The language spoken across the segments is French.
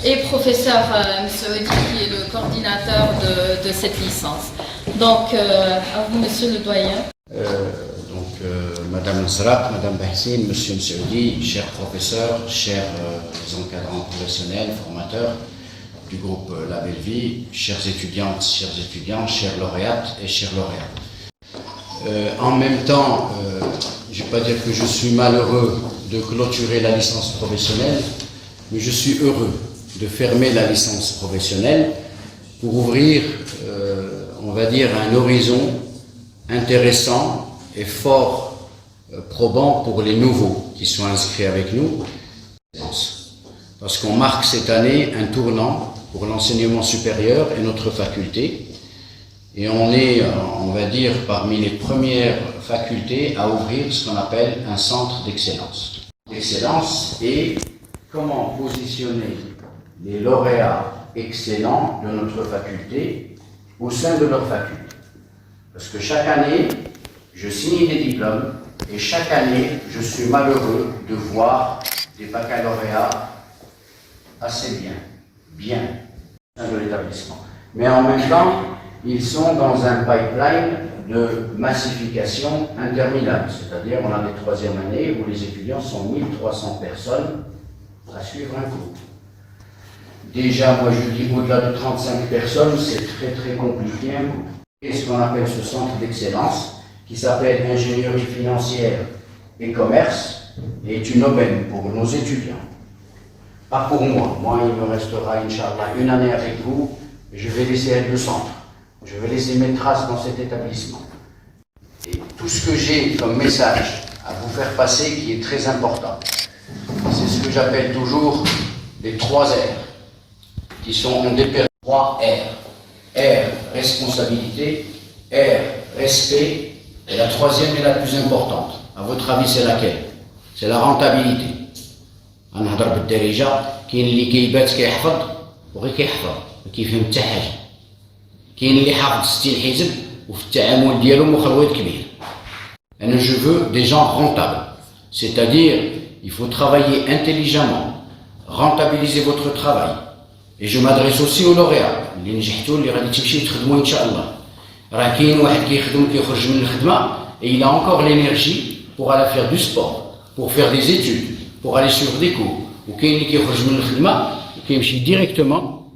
Et professeur Msoudi, qui est le coordinateur de cette licence. Donc, à vous, monsieur le doyen. Madame Nasrat, Madame Bahsine, monsieur Msoudi, chers professeurs, chers encadrants professionnels, formateurs du groupe La Belle Vie, chères étudiantes, chers étudiants, chères lauréates et chers lauréats. En même temps, je ne vais pas dire que je suis malheureux de clôturer la licence professionnelle, mais je suis heureux de fermer la licence professionnelle pour ouvrir, on va dire, un horizon intéressant et fort probant pour les nouveaux qui sont inscrits avec nous. Parce qu'on marque cette année un tournant pour l'enseignement supérieur et notre faculté. Et on est, on va dire, parmi les premières facultés à ouvrir ce qu'on appelle un centre d'excellence. L'excellence est comment positionner les lauréats excellents de notre faculté au sein de leur faculté. Parce que chaque année, je signe des diplômes et chaque année, je suis malheureux de voir des baccalauréats assez bien au sein de l'établissement. Mais en même temps, ils sont dans un pipeline de massification interminable. C'est-à-dire, on a des troisièmes années où les étudiants sont 1300 personnes à suivre un cours. Déjà, moi je dis au-delà de 35 personnes, c'est très compliqué. Et ce qu'on appelle ce centre d'excellence, qui s'appelle ingénierie financière et commerce, est une aubaine pour nos étudiants. Pas pour moi. Moi, il me restera, Inch'Allah, une année avec vous, et je vais laisser le centre. Je vais laisser mes traces dans cet établissement. Et tout ce que j'ai comme message à vous faire passer, qui est très important, c'est ce que j'appelle toujours les 3 R, qui sont en dépéré 3 R. R, responsabilité, R, respect, et la troisième est la plus importante. À votre avis, c'est laquelle? C'est la rentabilité. غنهضر بالدارجة كاين اللي كيبات كيحفظ وغير كيحفظ ما كيفهم حتى حاجة. كاين اللي حافظ 60 حزب وفي التعامل ديالو مخلوط كبير. أنا je veux des gens rentables. C'est-à-dire, il faut travailler intelligemment, rentabiliser votre travail. Et je m'adresse aussi aux lauréats اللي نجحتوا اللي غادي تمشي تخدموا إن شاء الله. راه كاين واحد كيخدم كيخرج من الخدمة et il a encore l'énergie pour aller faire du sport, pour faire des études, pour aller sur des cours. وكاين اللي كيخرج من الخدمة وكيمشي directement.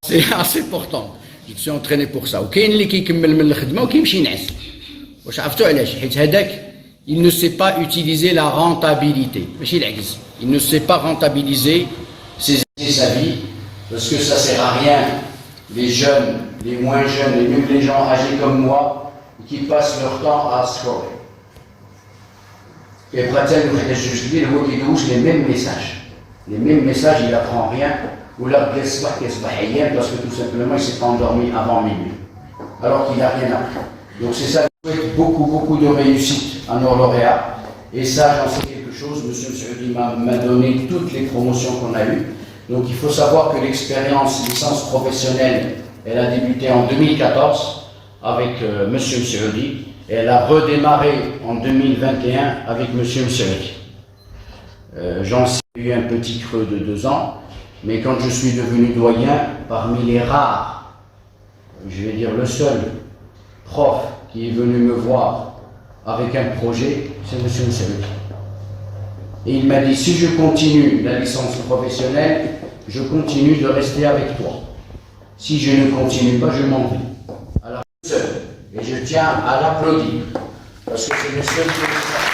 C'est assez important. Je suis entraîné pour ça. وكاين اللي كيكمل من الخدمة وكيمشي ينعس. واش عرفتوا علاش؟ حيت هذاك il ne sait pas utiliser la rentabilité. ماشي العكس. Il ne sait pas rentabiliser sa vie, parce que ça sert à rien, les jeunes, les moins jeunes, et même les gens âgés comme moi, qui passent leur temps à scroller. Et après, les mêmes messages. Les mêmes messages, il n'apprend rien, ou là, parce que tout simplement, il s'est endormi avant minuit, alors qu'il n'a rien appris. Donc c'est ça, je souhaite beaucoup de réussite à nos lauréats, et ça, j'en sais quelque chose, M. Msoudi m'a donné toutes les promotions qu'on a eues. Donc il faut savoir que l'expérience licence professionnelle, elle a débuté en 2014 avec M. Msoudi, et elle a redémarré en 2021 avec M. Msoudi. J'en ai eu un petit creux de 2 ans, mais quand je suis devenu doyen, parmi les rares, je vais dire le seul prof qui est venu me voir avec un projet, c'est M. Msoudi. Et il m'a dit, si je continue la licence professionnelle, je continue de rester avec toi. Si je ne continue pas, je m'en vais. Alors, seul. Et je tiens à l'applaudir. Parce que c'est le seul qui le sait.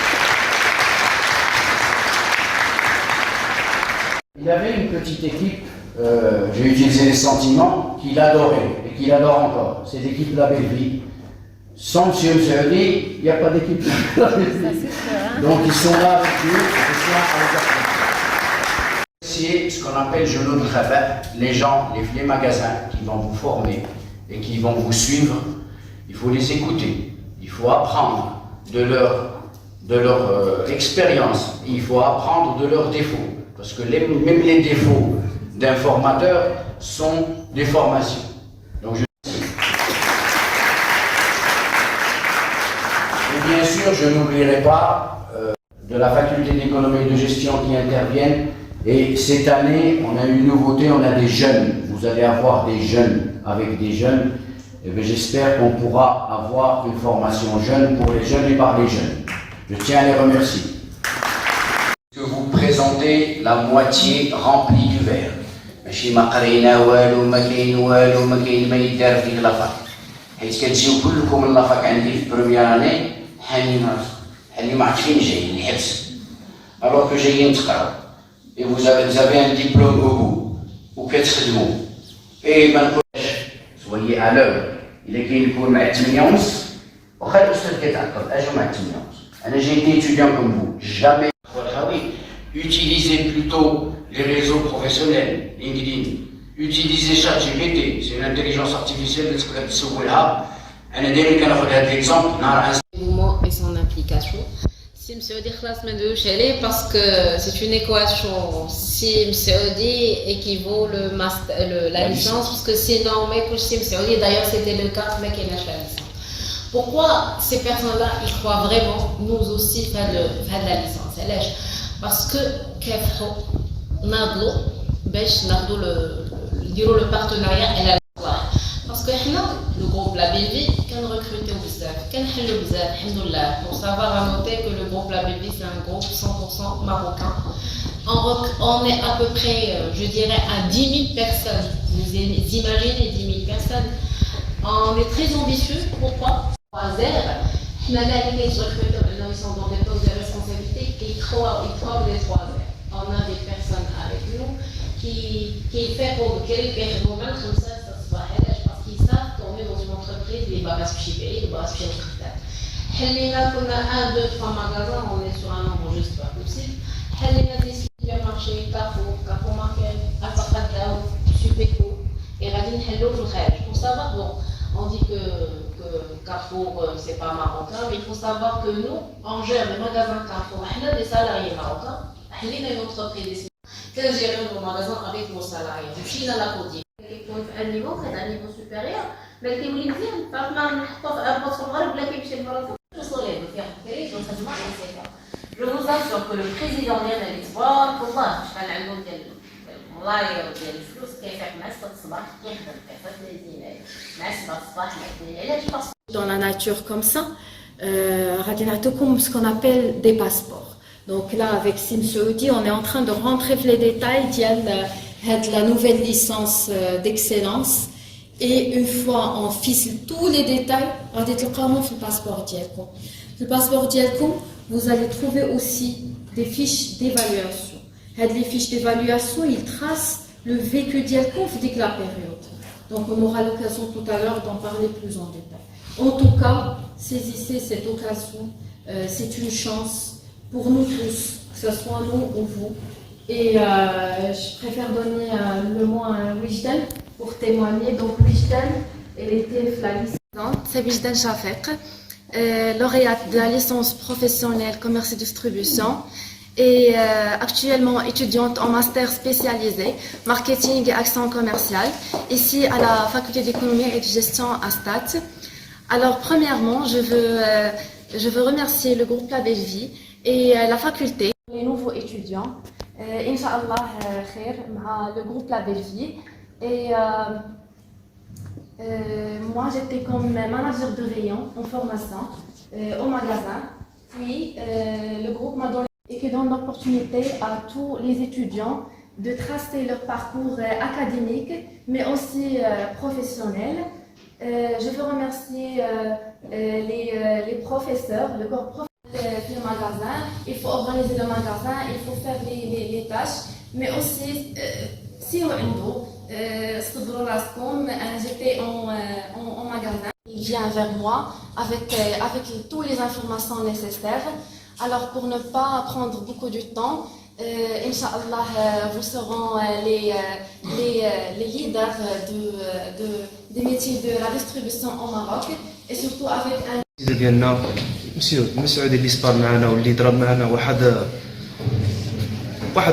Il avait une petite équipe, j'ai utilisé les sentiments, qu'il adorait et qu'il adore encore. C'est l'équipe de la Belle-Vie. Sans M. Saoudi, il n'y a pas d'équipe de la Belle-Vie. Donc ils sont là avec nous, je tiens à les applaudir. C'est ce qu'on appelle genou de travail, les gens, les magasins qui vont vous former et qui vont vous suivre. Il faut les écouter, il faut apprendre de leur expérience, il faut apprendre de leurs défauts. Parce que même les défauts d'un formateur sont des formations. Donc et bien sûr, je n'oublierai pas de la faculté d'économie et de gestion qui interviennent. Et cette année, on a une nouveauté, on a des jeunes. Vous allez avoir des jeunes avec des jeunes. Et j'espère qu'on pourra avoir une formation jeune pour les jeunes et par les jeunes. Je tiens à les remercier. Que vous présentez la moitié remplie du verre. ماشي ما قرينا والو ما كاين والو ما كاين ما يدار في لافاك حيت كتجيو كلكم لافاك عندي في بروميير اني حامين راسكم اللي ما عرفتش فين جايين الحبس alors que جايين تقراو et vous avez un diplôme au bout وكتخدموا et ما نقولش soyez à l'heure الا كاين يكون مع 8:30 واخا الاستاذ كيتعقب اجوا مع 8:30 انا j'ai été étudiant comme vous jamais. Utilisez plutôt les réseaux professionnels, LinkedIn. Utilisez ChatGPT, c'est une intelligence artificielle qui se l'exemple. Et son application. Si M. Saoudi parce que c'est une équation. Si M. Saoudi équivaut la licence, parce que sinon, si M. Saoudi, d'ailleurs c'était le cas, mais qui lâche la licence. Pourquoi ces personnes-là, ils croient vraiment, nous aussi, faire de la licence? Parce que le partenariat et la parce que le groupe La Belle-Vie quand recruté au BISDAF pour savoir à noter que le groupe La Belle-Vie c'est un groupe 100% marocain. On est à peu près, je dirais, à 10 000 personnes. Vous imaginez 10 000 personnes. On est très ambitieux. Pourquoi? Ils sont dans des postes de responsabilité et ils trouvent les 3 heures. On a des personnes avec nous qui font pour quelques moments comme ça se voit parce qu'ils savent qu'on est dans une entreprise, les bagages chipés, les bagages chipés. On a 1, 2, 3 magasins, on est sur un nombre juste pas possible. On a des supermarchés, Carrefour Market, Alpha Supéco, et Radin Hello, pour savoir, bon, on dit que Carrefour, c'est pas marocain, mais il faut savoir que nous, on gère les magasins Carrefour. On a des salariés marocains, on a une entreprise qui gère nos magasins avec nos salariés. Je suis dans la Côte d'Ivoire. Un niveau supérieur, mais qui me dit, par exemple, un poste de travail, qui chez le Maroc, je vous assure que le président vient de l'Export, pour moi, je suis allé à والله ديال الفلوس كيفيق مع 6 الصباح كيخدم كيفاش لازم مع 7 الصباح علاش dans la nature comme ça غادي نعطيكم ce qu'on appelle des passeports. Donc là avec Sim Saoudi on est en train de rentrer les détails de la nouvelle licence d'excellence et une fois on fice tous les détails غادي تلقاوهم في الباسبور ديالكم. في الباسبور ديالكم vous allez trouver aussi des fiches d'évaluation. Les fiches d'évaluation, ils tracent le vécu d'Yelkoum dès la période. Donc on aura l'occasion tout à l'heure d'en parler plus en détail. En tout cas, saisissez cette occasion, c'est une chance pour nous tous, que ce soit nous ou vous. Et je préfère donner le mot à Wijdan pour témoigner. Donc Wijdan, elle était la licence. C'est Wijdan Shafek, lauréate de la licence professionnelle commerce et distribution. Et actuellement étudiante en master spécialisé marketing et action commerciale ici à la faculté d'économie et de gestion à Stade. Alors premièrement je veux remercier le groupe La Belle-Vie et la faculté, les nouveaux étudiants. Inch'Allah khair le groupe La Belle-Vie et moi j'étais comme manager de rayon en formation au magasin puis le groupe m'a donné et qui donne l'opportunité à tous les étudiants de tracer leur parcours académique, mais aussi professionnel. Je veux remercier les professeurs, le corps professionnel du magasin. Il faut organiser le magasin, il faut faire les tâches, mais aussi, si on j'étais en magasin. Il vient vers moi avec toutes les informations nécessaires. Alors pour ne pas prendre beaucoup de temps, Inch'Allah, vous serez les leaders des métiers de la distribution au Maroc et surtout avec un... ديالنا مسعود اللي صبر معنا واللي ضرب معنا واحد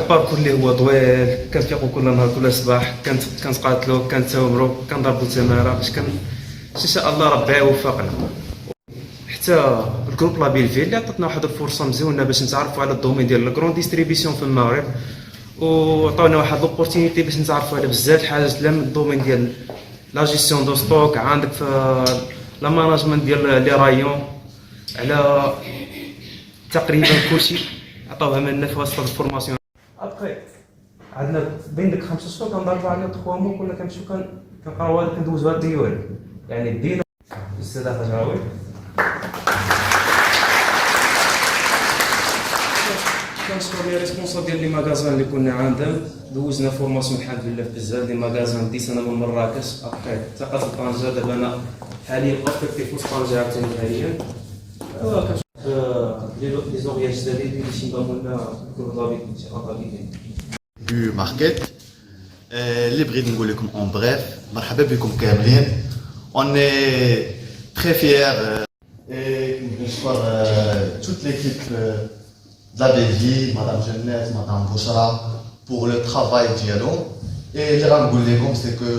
باركور اللي هو طويل، كنفيقو كل نهار كل صباح، كنتقاتلو، كنتاومرو، كنضربو تماره باش ان شاء الله ربي يوفقنا. حتى الجروب لا بيلفي اللي عطاتنا واحد الفرصه مزيونه باش نتعرفوا على الدومين ديال الكرون ديستريبيسيون في المغرب، وعطاونا واحد لوبورتينيتي باش نتعرفوا على بزاف الحاجات لا من الدومين ديال لا جيستيون دو ستوك، عندك في لا ماناجمنت ديال لي رايون، على تقريبا كلشي عطاوها لنا في وسط الفورماسيون. ابخي عندنا بين ديك 5 شهور كنضربوا على 3 مو كنا كنمشيو كنقراو كندوزوها الديوان، يعني دينا الاستاذ خجراوي. كنشكر لي ريسبونسابل ديال لي ماغازان اللي كنا عندهم، دوزنا فورماسيون الحمد لله في بزاف لي ماغازان. ديت انا من مراكش ابخي ثقافه طنجه، دابا انا حاليا افكتيف في طنجه عاوتاني حاليا. لي زورياج جدادين اللي تينضموا لنا du market. اللي بغيت نقول لكم en bref مرحبا بكم كاملين. On est très fiers et نشكر toute l'équipe de la BV, Madame Jeannette, Madame Bouchra pour le travail ديالهم. Et اللي غنقول لكم c'est que